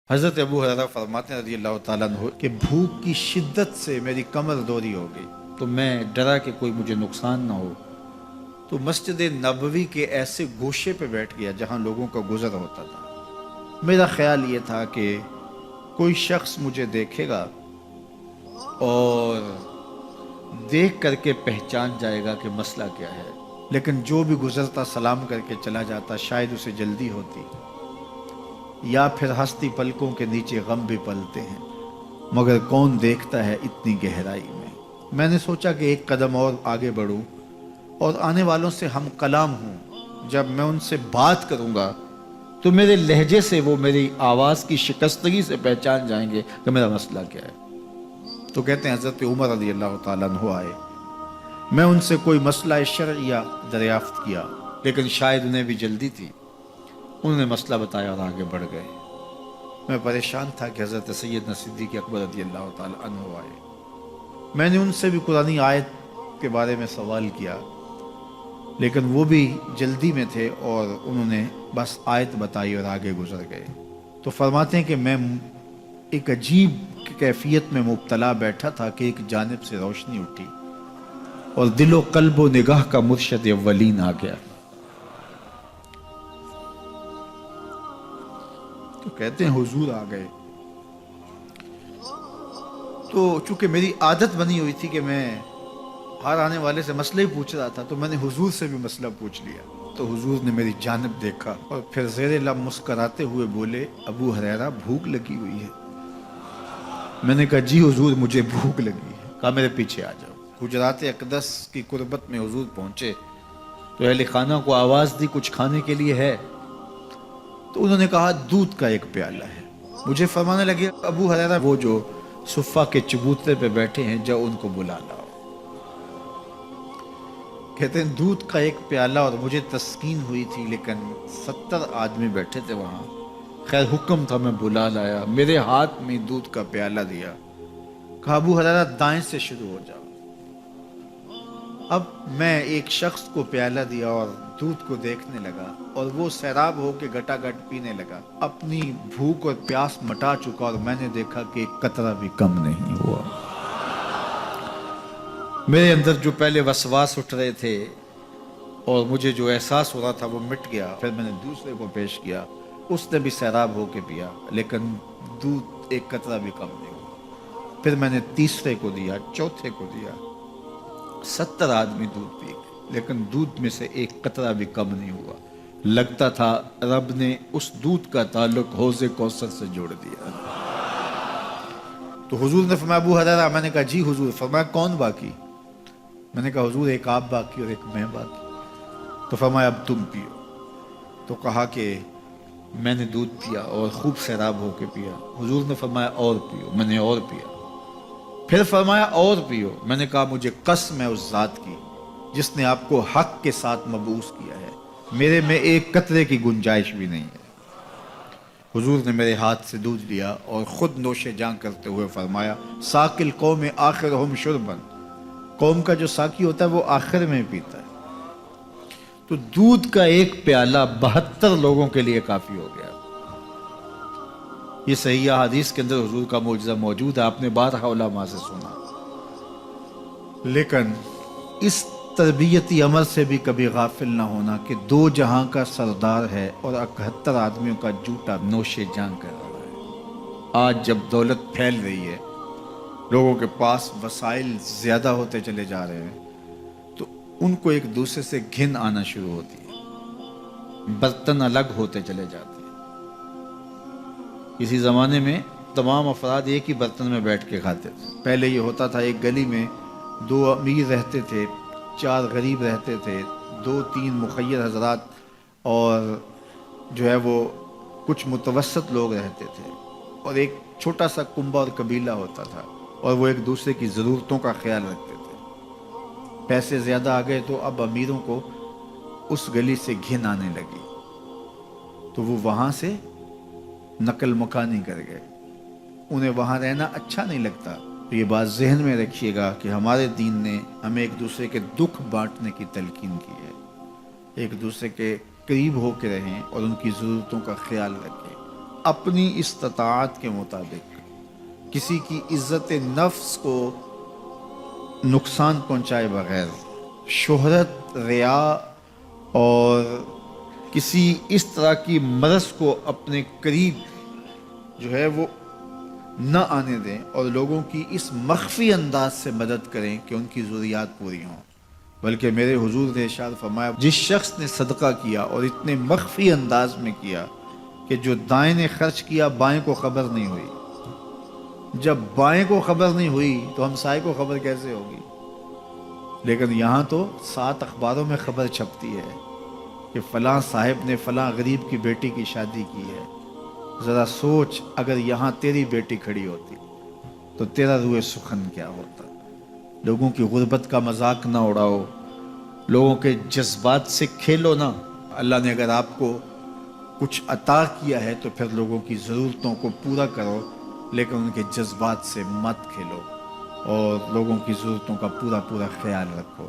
حضرت ابو ہریرہ فرماتے ہیں رضی اللہ تعالیٰ عنہ کہ بھوک کی شدت سے میری کمر دوری ہو گئی، تو میں ڈرا کہ کوئی مجھے نقصان نہ ہو، تو مسجد نبوی کے ایسے گوشے پہ بیٹھ گیا جہاں لوگوں کا گزر ہوتا تھا۔ میرا خیال یہ تھا کہ کوئی شخص مجھے دیکھے گا اور دیکھ کر کے پہچان جائے گا کہ مسئلہ کیا ہے، لیکن جو بھی گزرتا سلام کر کے چلا جاتا، شاید اسے جلدی ہوتی یا پھر ہستی پلکوں کے نیچے غم بھی پلتے ہیں، مگر کون دیکھتا ہے اتنی گہرائی میں۔ میں نے سوچا کہ ایک قدم اور آگے بڑھوں اور آنے والوں سے ہم کلام ہوں، جب میں ان سے بات کروں گا تو میرے لہجے سے وہ میری آواز کی شکستگی سے پہچان جائیں گے کہ میرا مسئلہ کیا ہے۔ تو کہتے ہیں حضرت عمر رضی اللہ تعالیٰ عنہ آئے، میں ان سے کوئی مسئلہ شرعیہ دریافت کیا، لیکن شاید انہیں بھی جلدی تھی، انہوں نے مسئلہ بتایا اور آگے بڑھ گئے۔ میں پریشان تھا کہ حضرت سیدنا صدیق اکبر رضی اللہ تعالیٰ عنہ آئے۔ میں نے ان سے بھی قرآنی آیت کے بارے میں سوال کیا، لیکن وہ بھی جلدی میں تھے اور انہوں نے بس آیت بتائی اور آگے گزر گئے۔ تو فرماتے ہیں کہ میں ایک عجیب کیفیت میں مبتلا بیٹھا تھا کہ ایک جانب سے روشنی اٹھی اور دل و قلب و نگاہ کا مرشد اولین آ گیا۔ تو کہتے ہیں حضور آ گئے، تو چونکہ میری عادت بنی ہوئی تھی کہ میں ہر آنے والے سے مسئلہ ہی پوچھ رہا تھا، تو میں نے حضور سے بھی مسئلہ پوچھ لیا۔ تو حضور نے میری جانب دیکھا اور پھر زیر لب مسکراتے ہوئے بولے، ابو ہریرہ بھوک لگی ہوئی ہے؟ میں نے کہا جی حضور مجھے بھوک لگی ہے۔ کہا میرے پیچھے آ جاؤ۔ حجرات اقدس کی قربت میں حضور پہنچے تو اہل خانہ کو آواز دی کچھ کھانے کے لیے ہے؟ تو انہوں نے کہا دودھ کا ایک پیالہ ہے۔ مجھے فرمانے لگے ابو ہریرہ وہ جو صفہ کے چبوترے پہ بیٹھے ہیں جاؤ ان کو بلا لاؤ۔ کہتے ہیں دودھ کا ایک پیالہ، اور مجھے تسکین ہوئی تھی، لیکن 70 آدمی بیٹھے تھے وہاں۔ خیر حکم تھا، میں بلا لایا، میرے ہاتھ میں دودھ کا پیالہ دیا، کہا ابو ہریرہ دائیں سے شروع ہو جاؤ۔ اب میں ایک شخص کو پیالہ دیا اور دودھ کو دیکھنے لگا، اور وہ سیراب ہو کے گٹا گٹ پینے لگا، اپنی بھوک اور پیاس مٹا چکا، اور میں نے دیکھا کہ ایک قطرہ بھی کم نہیں ہوا۔ میرے اندر جو پہلے وسواس اٹھ رہے تھے اور مجھے جو احساس ہو رہا تھا وہ مٹ گیا۔ پھر میں نے دوسرے کو پیش کیا، اس نے بھی سیراب ہو کے پیا، لیکن دودھ ایک قطرہ بھی کم نہیں ہوا۔ پھر میں نے تیسرے کو دیا، چوتھے کو دیا، 70 آدمی دودھ پی گئے، لیکن دودھ میں سے ایک قطرہ بھی کم نہیں ہوا۔ لگتا تھا رب نے اس دودھ کا تعلق حوض کوثر سے جوڑ دیا۔ تو حضور نے فرمایا ابو ہریرہ، میں نے کہا جی حضور۔ فرمایا کون باقی؟ میں نے کہا حضور ایک آپ باقی اور ایک میں باقی۔ تو فرمایا اب تم پیو۔ تو کہا کہ میں نے دودھ پیا اور خوب سیراب ہو کے پیا۔ حضور نے فرمایا اور پیو، میں نے اور پیا۔ پھر فرمایا اور پیو۔ میں نے کہا مجھے قسم ہے اس ذات کی جس نے آپ کو حق کے ساتھ مبعوث کیا ہے، میرے میں ایک قطرے کی گنجائش بھی نہیں ہے۔ حضور نے میرے ہاتھ سے دودھ لیا اور خود نوش جاں کرتے ہوئے فرمایا ساقی القوم آخرہم شربا، قوم کا جو ساقی ہوتا ہے وہ آخر میں پیتا ہے۔ تو دودھ کا ایک پیالہ 72 لوگوں کے لیے کافی ہو گیا۔ یہ صحیح حدیث کے اندر حضور کا معجزہ موجود ہے، آپ نے بارہا علماء سے سنا۔ لیکن اس تربیتی عمل سے بھی کبھی غافل نہ ہونا کہ 2 جہاں کا سردار ہے اور 71 آدمیوں کا جوٹا نوش جان کر رہا ہے۔ آج جب دولت پھیل رہی ہے، لوگوں کے پاس وسائل زیادہ ہوتے چلے جا رہے ہیں، تو ان کو ایک دوسرے سے گھن آنا شروع ہوتی ہے، برتن الگ ہوتے چلے جاتے ہیں۔ کسی زمانے میں تمام افراد ایک ہی برتن میں بیٹھ کے کھاتے تھے۔ پہلے یہ ہوتا تھا ایک گلی میں 2 امیر رہتے تھے، 4 غریب رہتے تھے، 2-3 مخیر حضرات اور جو ہے وہ کچھ متوسط لوگ رہتے تھے، اور ایک چھوٹا سا کنبہ اور قبیلہ ہوتا تھا، اور وہ ایک دوسرے کی ضرورتوں کا خیال رکھتے تھے۔ پیسے زیادہ آ گئے تو اب امیروں کو اس گلی سے گھن آنے لگی، تو وہ وہاں سے نقل مکانی کر گئے، انہیں وہاں رہنا اچھا نہیں لگتا۔ تو یہ بات ذہن میں رکھیے گا کہ ہمارے دین نے ہمیں ایک دوسرے کے دکھ بانٹنے کی تلقین کی ہے، ایک دوسرے کے قریب ہو کے رہیں اور ان کی ضرورتوں کا خیال رکھیں۔ اپنی استطاعت کے مطابق کسی کی عزت نفس کو نقصان پہنچائے بغیر شہرت، ریا اور کسی اس طرح کی مرض کو اپنے قریب جو ہے وہ نہ آنے دیں، اور لوگوں کی اس مخفی انداز سے مدد کریں کہ ان کی ضروریات پوری ہوں۔ بلکہ میرے حضور نے ارشاد فرمایا، جس شخص نے صدقہ کیا اور اتنے مخفی انداز میں کیا کہ جو دائیں نے خرچ کیا بائیں کو خبر نہیں ہوئی، جب بائیں کو خبر نہیں ہوئی تو ہمسائے کو خبر کیسے ہوگی؟ لیکن یہاں تو 7 اخباروں میں خبر چھپتی ہے کہ فلاں صاحب نے فلاں غریب کی بیٹی کی شادی کی ہے۔ ذرا سوچ، اگر یہاں تیری بیٹی کھڑی ہوتی تو تیرا روح سخن کیا ہوتا؟ لوگوں کی غربت کا مذاق نہ اڑاؤ، لوگوں کے جذبات سے کھیلو نہ۔ اللہ نے اگر آپ کو کچھ عطا کیا ہے تو پھر لوگوں کی ضرورتوں کو پورا کرو، لیکن ان کے جذبات سے مت کھیلو اور لوگوں کی ضرورتوں کا پورا خیال رکھو۔